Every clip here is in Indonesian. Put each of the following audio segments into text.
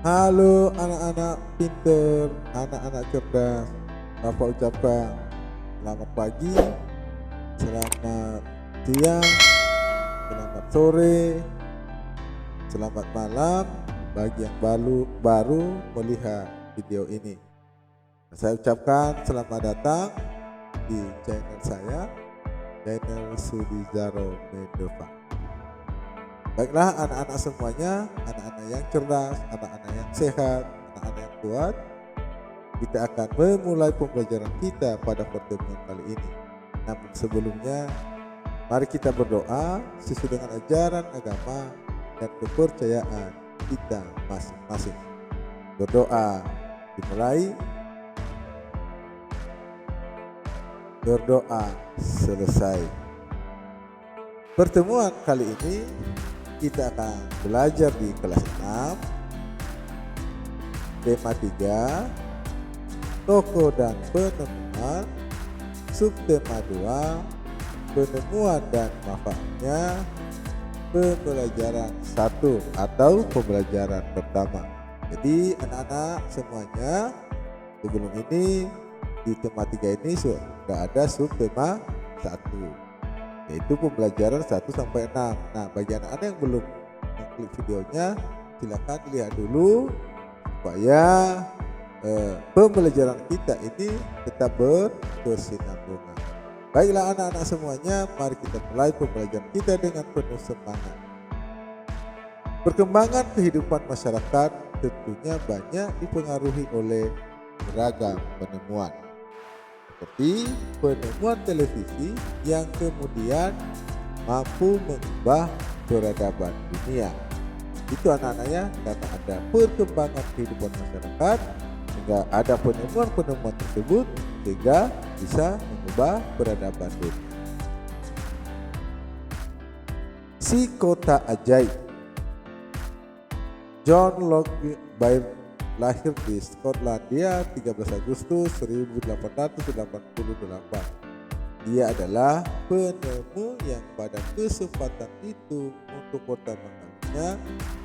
Halo anak-anak pinter, anak-anak cerdas. Bapak ucapkan selamat pagi, selamat siang, selamat sore, selamat malam bagi yang baru melihat video ini. Saya ucapkan selamat datang di channel saya, channel Sudizaro Medova. Baiklah anak-anak semuanya, anak-anak yang cerdas, anak-anak yang sehat, anak-anak yang kuat, kita akan memulai pembelajaran kita pada pertemuan kali ini. Namun sebelumnya, mari kita berdoa sesuai dengan ajaran agama dan kepercayaan kita masing-masing. Berdoa dimulai, berdoa selesai. Pertemuan kali ini kita akan belajar di kelas 6, tema 3, toko dan penemuan, subtema 2, penemuan dan manfaatnya, pembelajaran 1 atau pembelajaran pertama. Jadi anak-anak semuanya, sebelum ini di tema 3 ini sudah ada subtema 1, yaitu pembelajaran 1 sampai 6. Nah, bagi anak-anak yang belum mengklik videonya, silakan lihat dulu supaya pembelajaran kita ini tetap berkesinambungan. Baiklah anak-anak semuanya, mari kita mulai pembelajaran kita dengan penuh semangat. Perkembangan kehidupan masyarakat tentunya banyak dipengaruhi oleh beragam penemuan, seperti penemuan televisi yang kemudian mampu mengubah peradaban dunia. Itu anak-anaknya, karena ada perkembangan kehidupan masyarakat sehingga ada penemuan-penemuan tersebut sehingga bisa mengubah peradaban dunia. Si kota ajaib. John Locke lahir di Skotlandia 13 Agustus 1888. Dia adalah penemu yang pada kesempatan itu untuk pertama kalinya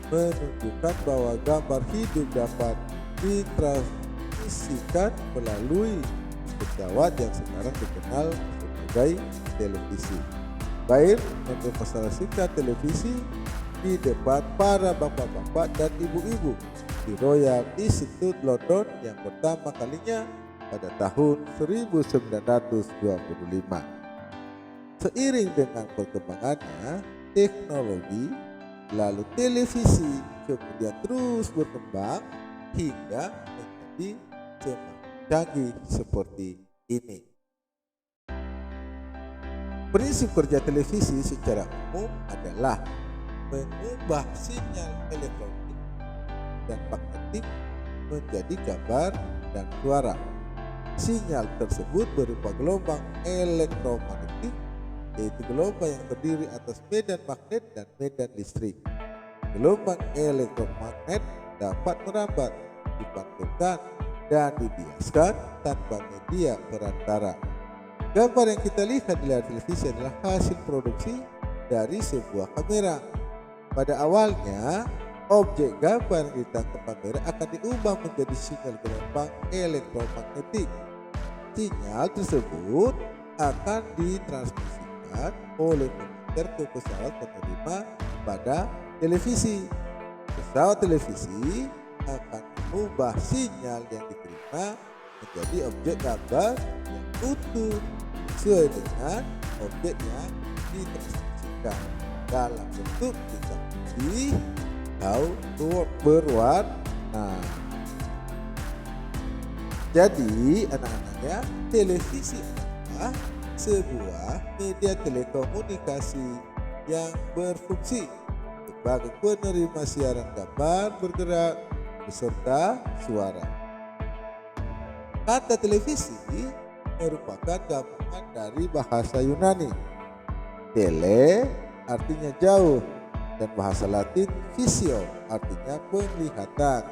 menunjukkan bahwa gambar hidup dapat ditransmisikan melalui pesawat yang sekarang dikenal sebagai televisi. Bair mendemonstrasikan televisi di depan para bapak-bapak dan ibu-ibu di Royal Institute London yang pertama kalinya pada tahun 1925. Seiring dengan perkembangannya teknologi, lalu televisi kemudian terus berkembang hingga menjadi semakin canggih seperti ini. Prinsip kerja televisi secara umum adalah mengubah sinyal elektronik dan magnetik menjadi gambar dan suara. Sinyal tersebut berupa gelombang elektromagnetik, yaitu gelombang yang terdiri atas medan magnet dan medan listrik. Gelombang elektromagnet dapat merambat, dipantulkan, dan dibiaskan tanpa media perantara. Gambar yang kita lihat di layar televisi adalah hasil produksi dari sebuah kamera. Pada awalnya, objek gambar yang ditangkap kamera akan diubah menjadi sinyal gelombang elektromagnetik. Sinyal tersebut akan ditransmisikan oleh komputer ke pesawat penerima pada televisi. Pesawat televisi akan mengubah sinyal yang diterima menjadi objek gambar yang utuh sesuai dengan objek yang ditransmisikan dalam bentuk hitam putih atau berwarna. Jadi anak-anaknya, televisi adalah sebuah media telekomunikasi yang berfungsi sebagai penerima siaran gambar bergerak beserta suara. Kata televisi merupakan gabungan dari bahasa Yunani. Tele artinya jauh dan bahasa Latin visio artinya penglihatan.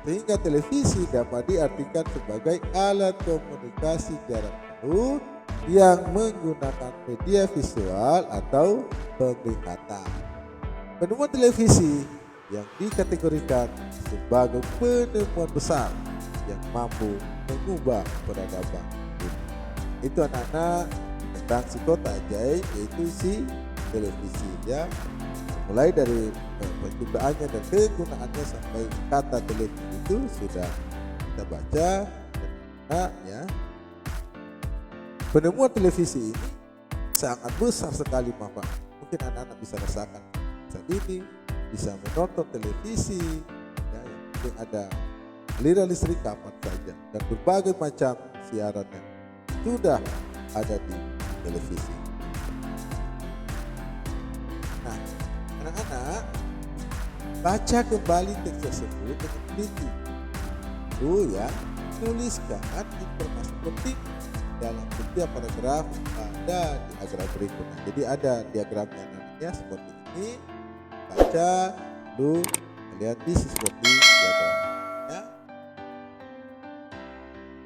Sehingga televisi dapat diartikan sebagai alat komunikasi jarak jauh yang menggunakan media visual atau penglihatan. Penemuan televisi yang dikategorikan sebagai penemuan besar yang mampu mengubah peradaban dunia. Itu anak-anak tentang si kota ajaib, yaitu si televisi ya. Mulai dari penciptaannya dan kegunaannya sampai kata televisi itu sudah kita baca ya. Penemuan televisi ini sangat besar sekali manfaat. Mungkin anak-anak bisa rasakan saat ini, bisa menonton televisi ya, yang ada aliran listrik kapan saja, dan berbagai macam siaran yang sudah ada di televisi. Nah, anak-anak baca kembali teks tersebut dengan teliti. Ya, tuliskan informasi penting dalam setiap paragraf pada diagram berikutnya. Jadi ada diagramnya namanya seperti ini. Baca, lalu kalian isi seperti diagramnya.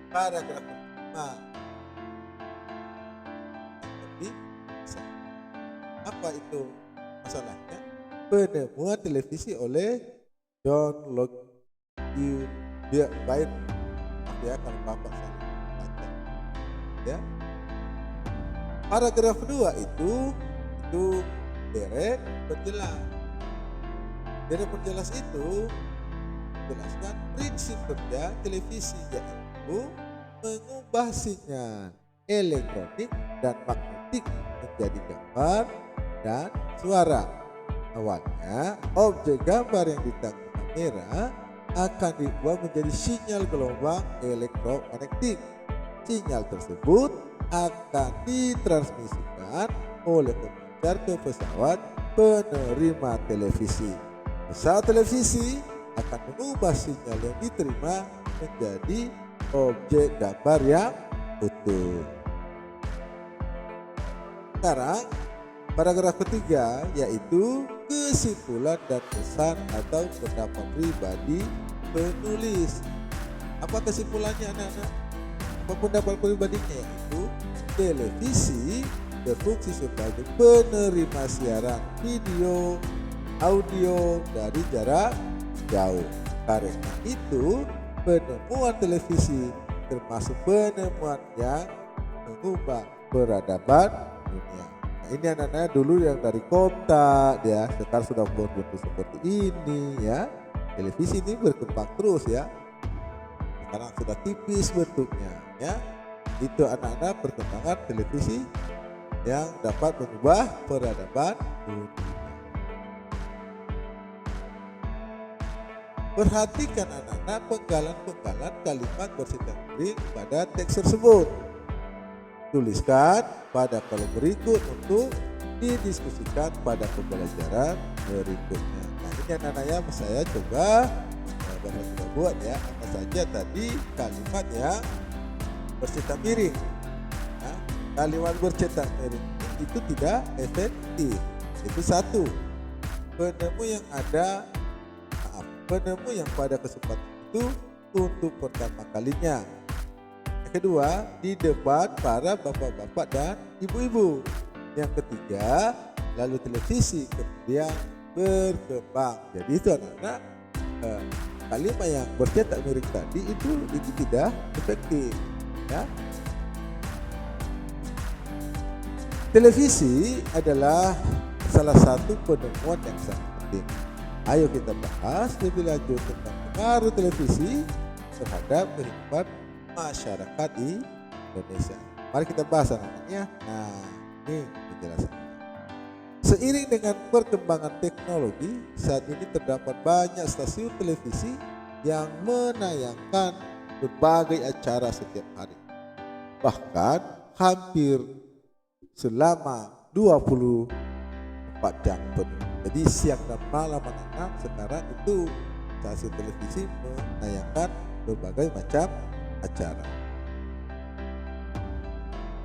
Paragraf pertama. Apa itu masalahnya? Penemuan televisi oleh John Locke Baird. Ya, kalau Bapak salah baca. Ya. Paragraf kedua itu Derek berjelas. Derek berjelas itu menjelaskan prinsip kerja televisi, yaitu mengubah sinyal elektronik dan magnetik menjadi gambar dan suara. Awalnya objek gambar yang ditangkap kamera akan diubah menjadi sinyal gelombang elektromagnetik. Sinyal tersebut akan ditransmisikan oleh pemancar ke pesawat penerima televisi. Pesawat televisi akan mengubah sinyal yang diterima menjadi objek gambar yang utuh. Sekarang paragraf ketiga, yaitu kesimpulan dan pesan atau pendapat pribadi penulis. Apa kesimpulannya anak-anak? Apa pendapat pribadinya? Yaitu televisi berfungsi sebagai penerima siaran video, audio dari jarak jauh. Karena itu penemuan televisi termasuk penemuan yang mengubah peradaban dunia. Ini anak-anak dulu yang dari kota ya, sekarang sudah berbentuk seperti ini ya. Televisi ini berkembang terus ya. Sekarang sudah tipis bentuknya ya. Itu anak-anak perkembangan televisi yang dapat mengubah peradaban dunia. Perhatikan anak-anak penggalan-penggalan kalimat bersifat miring pada teks tersebut. Tuliskan pada kolom berikut untuk didiskusikan pada pembelajaran berikutnya. Nah, ini anak-anaknya saya coba Bapak sudah buat ya, apa saja tadi kalimat yang bercetak miring. Nah, kalimat bercetak miring itu tidak efektif. Itu satu. Penemu yang pada kesempatan itu untuk pertama kalinya. Kedua, di depan para bapak-bapak dan ibu-ibu. Yang ketiga, lalu televisi kemudian berkembang. Jadi itu anak-anak kalimat yang bercetak miring tadi itu tidak efektif ya. Televisi adalah salah satu penemuan yang sangat penting. Ayo kita bahas lebih lanjut tentang pengaruh televisi terhadap kehidupan masyarakat di Indonesia. Mari kita bahas anak-anaknya. Nah, ini penjelasannya. Seiring dengan perkembangan teknologi, saat ini terdapat banyak stasiun televisi yang menayangkan berbagai acara setiap hari. Bahkan hampir selama 24 jam penuh. Jadi siang dan malam anak-anak sekarang itu stasiun televisi menayangkan berbagai macam acara.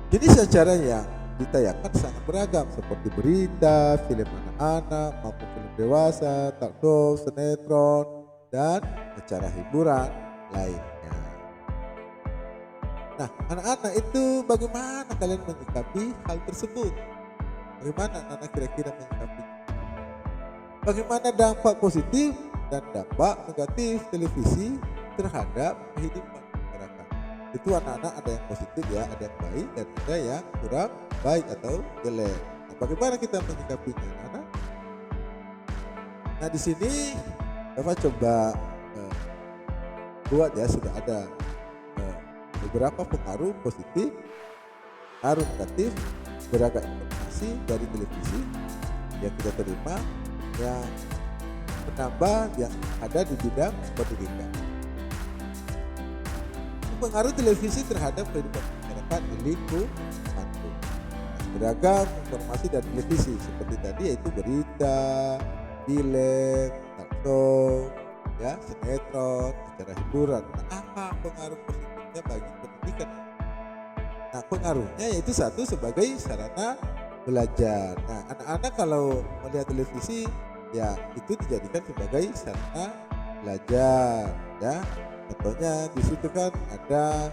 Jenis acara yang ditayangkan sangat beragam seperti berita, film anak-anak maupun film dewasa, talk show, sinetron, dan acara hiburan lainnya. Nah, anak-anak itu bagaimana kalian menyikapi hal tersebut? Bagaimana anak-anak kira-kira menyikapi? Bagaimana dampak positif dan dampak negatif televisi terhadap kehidupan masyarakat? Itu anak-anak ada yang positif ya, ada yang baik dan ada yang kurang baik atau jelek. Nah, bagaimana kita menyikapinya, anak-anak? Nah, di sini Bapak coba buat ya, sudah ada beberapa pengaruh positif, pengaruh negatif, beragam informasi dari televisi yang kita terima yang menambah yang ada di bidang pendidikan. Pengaruh televisi terhadap kehidupan masyarakat di lingkungan. Beragam informasi dari televisi seperti tadi yaitu berita, film, talk show, ya, sinetron, acara hiburan. Nah, apa pengaruh positifnya bagi pendidikan? Nah, pengaruhnya yaitu satu sebagai sarana belajar. Nah, anak-anak kalau melihat televisi ya itu dijadikan sebagai sarana belajar, ya. Contohnya di situ kan ada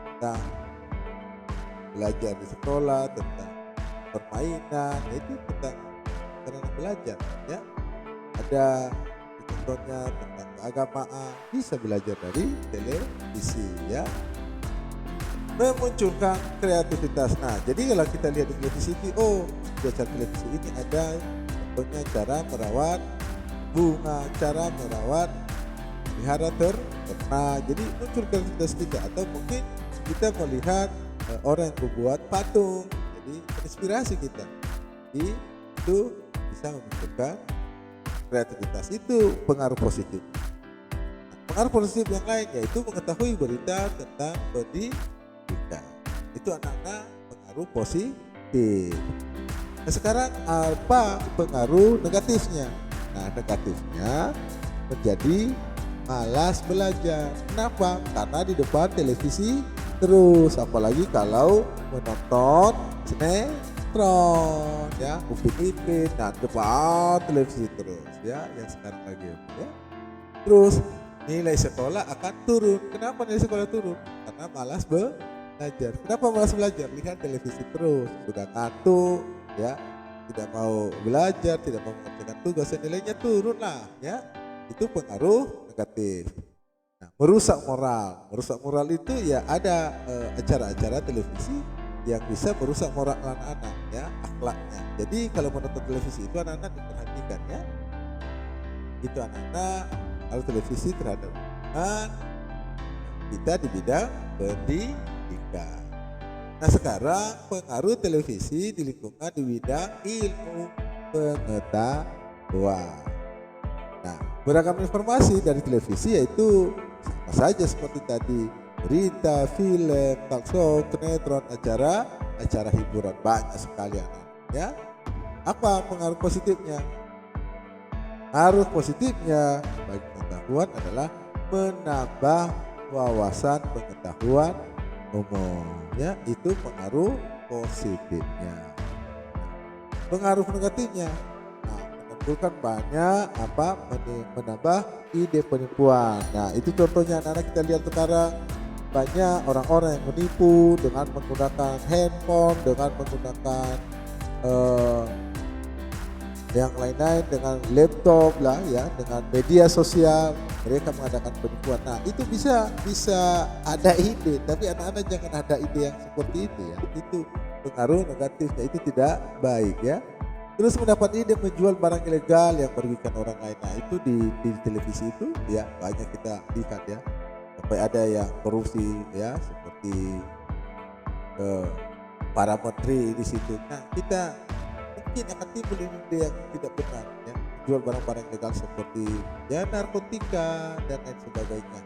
tentang belajar di sekolah, tentang permainan, itu tentang sarana belajar, ya. Ada contohnya tentang keagamaan, bisa belajar dari televisi, ya. Memunculkan kreativitas. Nah, jadi kalau kita lihat di televisi itu, di acara televisi ini ada contohnya cara merawat bunga, cara merawat pelihara ternak. Jadi muncul kreativitas kita, atau mungkin kita melihat orang yang membuat patung, jadi inspirasi kita. Jadi itu bisa memunculkan kreativitas, itu pengaruh positif. Nah, pengaruh positif yang lain yaitu mengetahui berita tentang pendidikan. Itu anak-anak pengaruh positif. Nah, sekarang apa pengaruh negatifnya? Nah, negatifnya menjadi malas belajar. Kenapa? Karena di depan televisi terus, apalagi kalau menonton sinetron, ya, Upin Ipin, nah depan televisi terus, ya, yang sekarang lagi, ya. Terus nilai sekolah akan turun. Kenapa nilai sekolah turun? Karena malas belajar. Kenapa malas belajar? Lihat televisi terus, sudah ngantuk, ya, tidak mau belajar, tidak mau mengerjakan tugas, nilainya turun lah, ya. Itu pengaruh negatif. Nah, merusak moral itu ya ada acara-acara televisi yang bisa merusak moral anak-anak, ya, akhlaknya. Jadi kalau menonton televisi itu anak-anak diperhatikan, ya. Itu anak-anak kalau televisi terhadap kita di bidang pendidikan. Nah, sekarang pengaruh televisi di lingkungan di bidang ilmu pengetahuan. Nah, beragam informasi dari televisi yaitu sama saja seperti tadi, berita, film, talk show, sinetron, acara hiburan, banyak sekali anak, ya. Apa pengaruh positifnya? Pengaruh positifnya bagi pengetahuan adalah menambah wawasan pengetahuan umum, ya, itu pengaruh positifnya. Pengaruh negatifnya, menimbulkan banyak menambah ide penipuan. Nah, itu contohnya anak-anak kita lihat sekarang banyak orang-orang yang menipu dengan menggunakan handphone, dengan menggunakan yang lain-lain, dengan laptop lah, ya, dengan media sosial mereka mengadakan penipuan. Nah, itu bisa ada ide, tapi anak-anak jangan ada ide yang seperti itu, ya. Itu pengaruh negatifnya, itu tidak baik, ya. Terus mendapat ide menjual barang ilegal yang merugikan orang lain. Nah, itu di televisi itu ya banyak kita lihat, ya. Sampai ada yang korupsi, ya, seperti para menteri di situ. Nah, kita mungkin akan timbul ide yang tidak benar, ya. Jual barang-barang ilegal seperti, ya, narkotika dan lain sebagainya.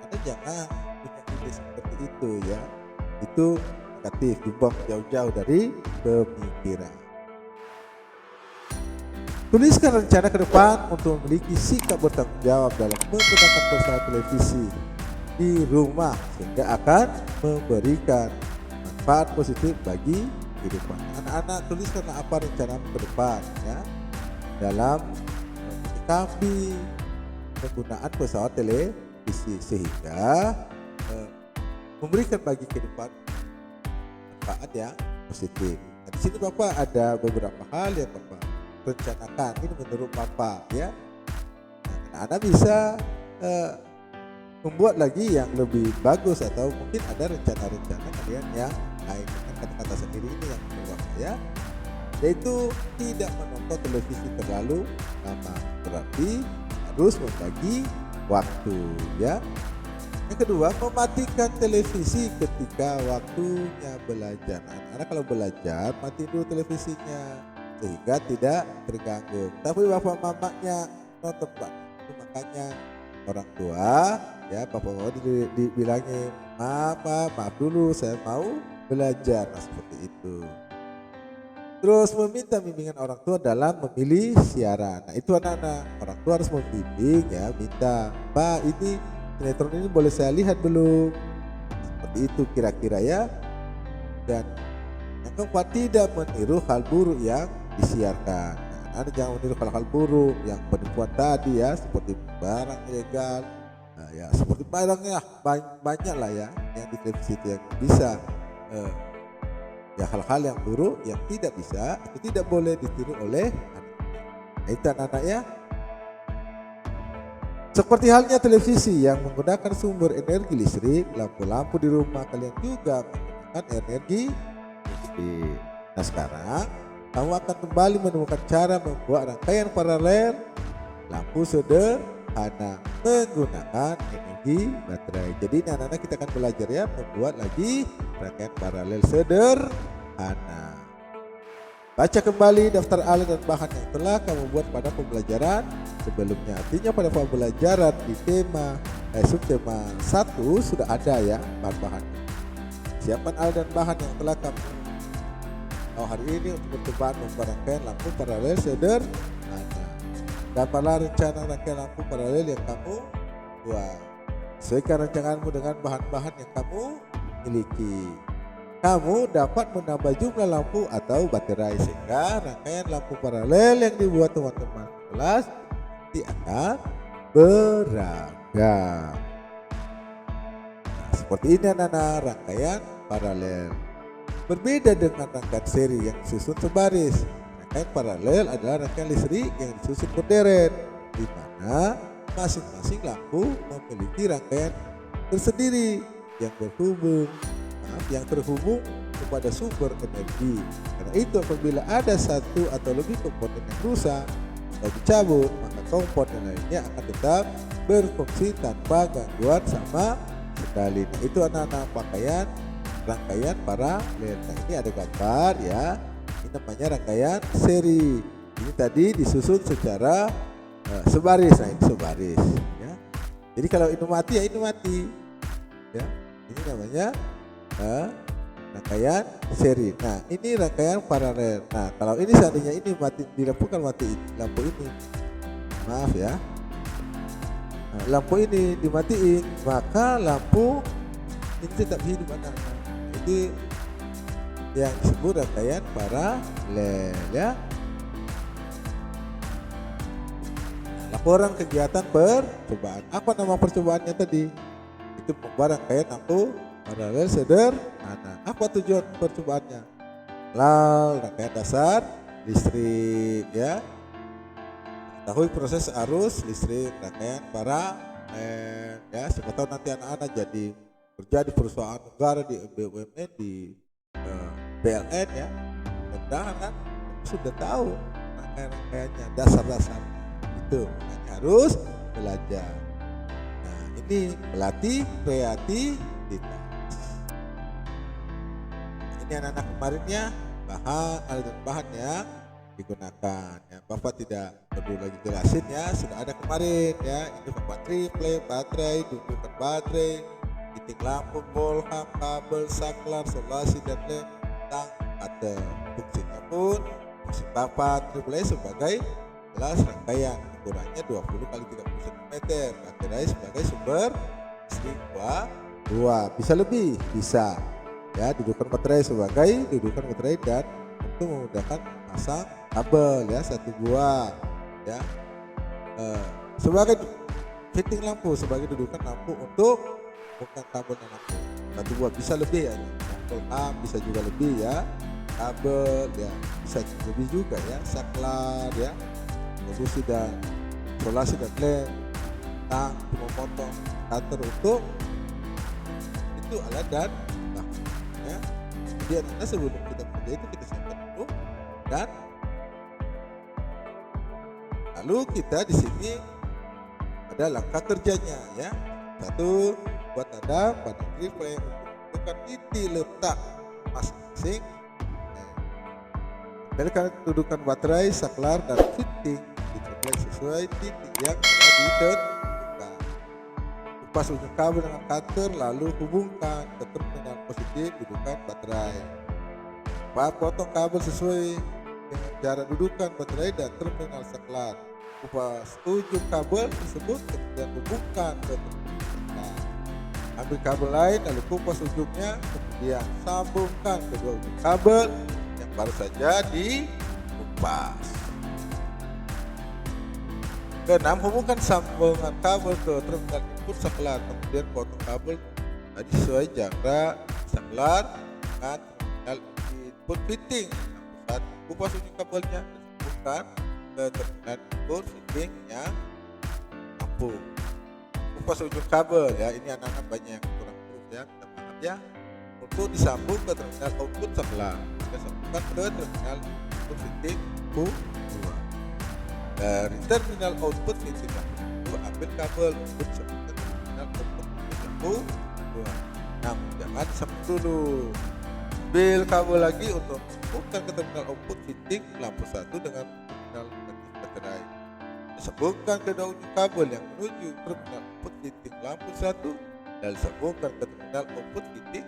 Anda jangan punya ide seperti itu, ya. Itu negatif, dibuang jauh-jauh dari pemikiran. Tuliskan rencana ke depan untuk memiliki sikap bertanggung jawab dalam menggunakan pesawat televisi di rumah sehingga akan memberikan manfaat positif bagi kehidupan. Anak-anak, tuliskanlah apa rencana ke depan, ya, dalam menyikapi penggunaan pesawat televisi sehingga memberikan bagi kehidupan manfaat yang positif. Nah, di sini Bapak ada beberapa hal yang Bapak rencanakan. Ini menurut Papa ya. Nah, anak bisa membuat lagi yang lebih bagus, atau mungkin ada rencana-rencana kalian yang lain dengan kata-kata sendiri ini yang menurut ya, yaitu tidak menonton televisi terlalu lama, berarti harus membagi waktu ya. Yang kedua, mematikan televisi ketika waktunya belajar. Anak-anak kalau belajar mati dulu televisinya sehingga tidak terganggu. Tapi bapak mamanya nonton Pak, makanya orang tua ya, bapak mama dibilangin maaf dulu saya mau belajar, nah, seperti itu. Terus meminta bimbingan orang tua dalam memilih siaran. Nah itu anak-anak, orang tua harus membimbing ya, minta Pak ini sinetron ini boleh saya lihat belum, seperti itu kira-kira ya. Dan yang keempat, tidak meniru hal buruk yang disiarkan. Nah, Anda jangan meniru hal-hal buruk yang penipuan tadi ya, seperti barang ilegal. Nah, ya seperti barangnya banyak lah ya yang di televisi itu yang bisa ya, hal-hal yang buruk yang tidak bisa atau tidak boleh ditiru oleh anak. Nah, itu anak-anak ya. Seperti halnya televisi yang menggunakan sumber energi listrik, lampu-lampu di rumah kalian juga menggunakan energi listrik. Nah sekarang kamu akan kembali menemukan cara membuat rangkaian paralel lampu sederhana menggunakan energi baterai. Jadi anak-anak kita akan belajar ya, membuat lagi rangkaian paralel sederhana. Baca kembali daftar alat dan bahan yang telah kamu buat pada pembelajaran sebelumnya. Artinya pada pembelajaran di tema subtema 1 sudah ada ya bahan-bahannya. Siapkan alat dan bahan yang telah kamu hari ini untuk percobaan membuat rangkaian lampu paralel sederhana. Dapatlah rencana rangkaian lampu paralel yang kamu buat. Sesuaikan rancanganmu dengan bahan-bahan yang kamu miliki. Kamu dapat menambah jumlah lampu atau baterai sehingga rangkaian lampu paralel yang dibuat teman-teman kelas nanti akan beragam. Nah, seperti ini anak-anak rangkaian paralel. Berbeda dengan rangkaian seri yang disusun sebaris. Rangkaian paralel adalah rangkaian listrik yang disusun berderet, di mana masing-masing lampu memiliki rangkaian tersendiri yang terhubung kepada sumber energi. Karena itu apabila ada satu atau lebih komponen yang rusak atau dicabut, maka komponen lainnya akan tetap berfungsi tanpa gangguan sama sekali. Nah, itu anak-anak rangkaian paralel. Nah, ini ada gambar ya. Ini namanya rangkaian seri. Ini tadi disusun secara sebaris. Nah, ini sebaris ya. Jadi kalau ini mati ya ini mati. Ya. Ini namanya rangkaian seri. Nah ini rangkaian paralel. Nah kalau ini seandainya ini dilakukan mati lampu ini, maaf ya, lampu ini dimatiin, maka lampu ini tetap hidup anak-anak. Jadi yang disebut rangkaian paralel ya. Laporan kegiatan percobaan. Apa nama percobaannya tadi? Itu membuat rangkaian lampu paralel sederhana. Apa tujuan percobaannya? Rangkaian dasar listrik ya. Mengetahui proses arus listrik rangkaian paralel ya. Siapa tahu nanti anak-anak jadi kerja di perusahaan negara, di BUMN, di PLN ya. Mudah-mudahan kan sudah tahu rangkaian-rangkaiannya, dasar-dasar itu. Makanya harus belajar. Nah ini melatih kreativitas. Ini anak-anak kemarinnya alat dan bahan yang digunakan ya. Bapak tidak perlu lagi jelasin ya, sudah ada kemarin ya. Ini baterai, dudukan baterai, titik lampu, bolham, kabel, saklar, solasi dan lem, tang, ada fungsinya pun fungsi papat triple sebagai kelas rangkaian, ukurannya 20 kali 30 cm, baterai sebagai sumber listrik dua, bisa lebih, bisa ya. Dudukan baterai sebagai dudukan baterai dan untuk memudahkan pasang kabel ya, 1 buah ya. Sebagai fitting lampu, sebagai dudukan lampu untuk bukan kabel dan lampu, 1 buah, bisa lebih ya. Bisa juga lebih ya. kabel ya, bisa lebih juga ya, saklar ya, solusi dan isolasi dan lem, tang, memotong, cutter untuk itu alat dan bahan ya. Jadi anak sebelum kita kerja itu kita siapkan dulu, dan lalu kita di sini ada langkah kerjanya ya. Satu, buat tanda pada refleks untuk menentukan titik letak masing-masing. Tempelkan kedudukan baterai, saklar, dan fitting di refleks sesuai titik yang telah ditentukan. Kupas ujung kabel dengan cutter, lalu hubungkan ke terminal positif dudukan baterai. Potong kabel sesuai dengan cara dudukan baterai dan terminal saklar. Kupas ujung kabel tersebut kemudian hubungkan ke terminal saklar. Ambil kabel lain lalu kupas ujungnya, kemudian sambungkan kedua ujung kabel yang baru saja dikupas. Keenam, hubungkan sambungan kabel ke terminal input saklar, kemudian potong kabel tadi sesuai jarak saklar dengan terminal input fitting. Saat kupas ujung kabelnya disambungkan ke terminal input fitting yang mampu. Kupas ujung kabel ya, ini anak-anak banyak yang kurang terus ya, kita paham ya. Untuk disambung ke terminal output saklar, kita sambungkan ke terminal input fitting U2. Dari terminal output fitting U2 ambil kabel untuk sambungkan ke terminal output fitting U2. Namun jangan disambung dulu. Ambil kabel lagi untuk sambungkan ke terminal output fitting lampu 1 dengan terminal negatif baterai. Sambungkan kedua ujung kabel yang menuju terminal output fitting lampu 1 dan sambungkan ke terminal output fitting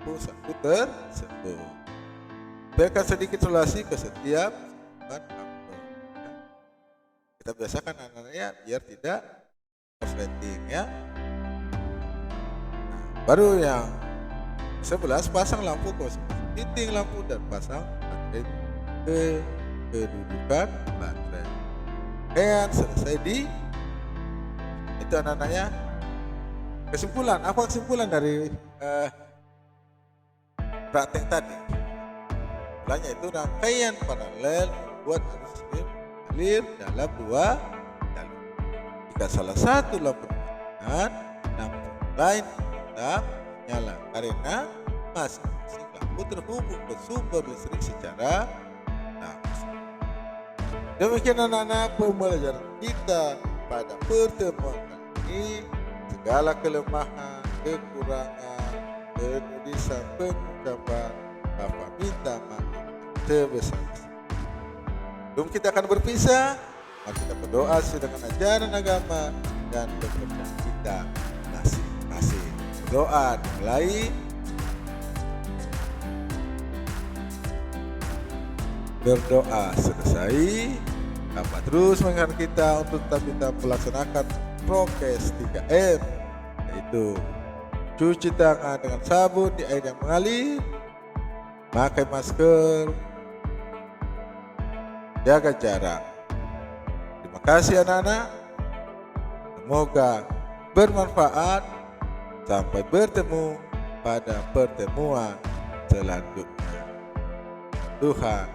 lampu 1 tersebut. Berikan sedikit isolasi ke setiap kabel. Kita biasakan anak-anaknya biar tidak korsleting ya. Nah, baru yang 11, pasang lampu ke fitting lampu dan pasang baterai ke kedudukan baterai. Dan selesai di itu anak-anaknya. Kesimpulan, apa kesimpulan dari praktek tadi? Kesimpulannya itu rangkaian paralel membuat arus listrik mengalir dalam dua jalur. Jika salah satu lampu dimatikan, lampu lain tetap menyala karena masing-masing lampu terhubung ke sumber listrik secara langsung. Demikian anak-anak pembelajaran kita pada pertemuan kali ini. Segala kelemahan, kekurangan, penulisan, pengucapan, Bapak minta maaf sebesar-besar. Sebelum kita akan berpisah, mari kita berdoa sesuai dengan ajaran agama dan pekerjaan kita masing-masing. Berdoa dimulai. Berdoa selesai. Bapak terus mengingatkan kita untuk tetap melaksanakan prokes 3M, yaitu cuci tangan dengan sabun di air yang mengalir, pakai masker, jaga jarak. Terima kasih anak-anak. Semoga bermanfaat. Sampai bertemu pada pertemuan selanjutnya. Tuhan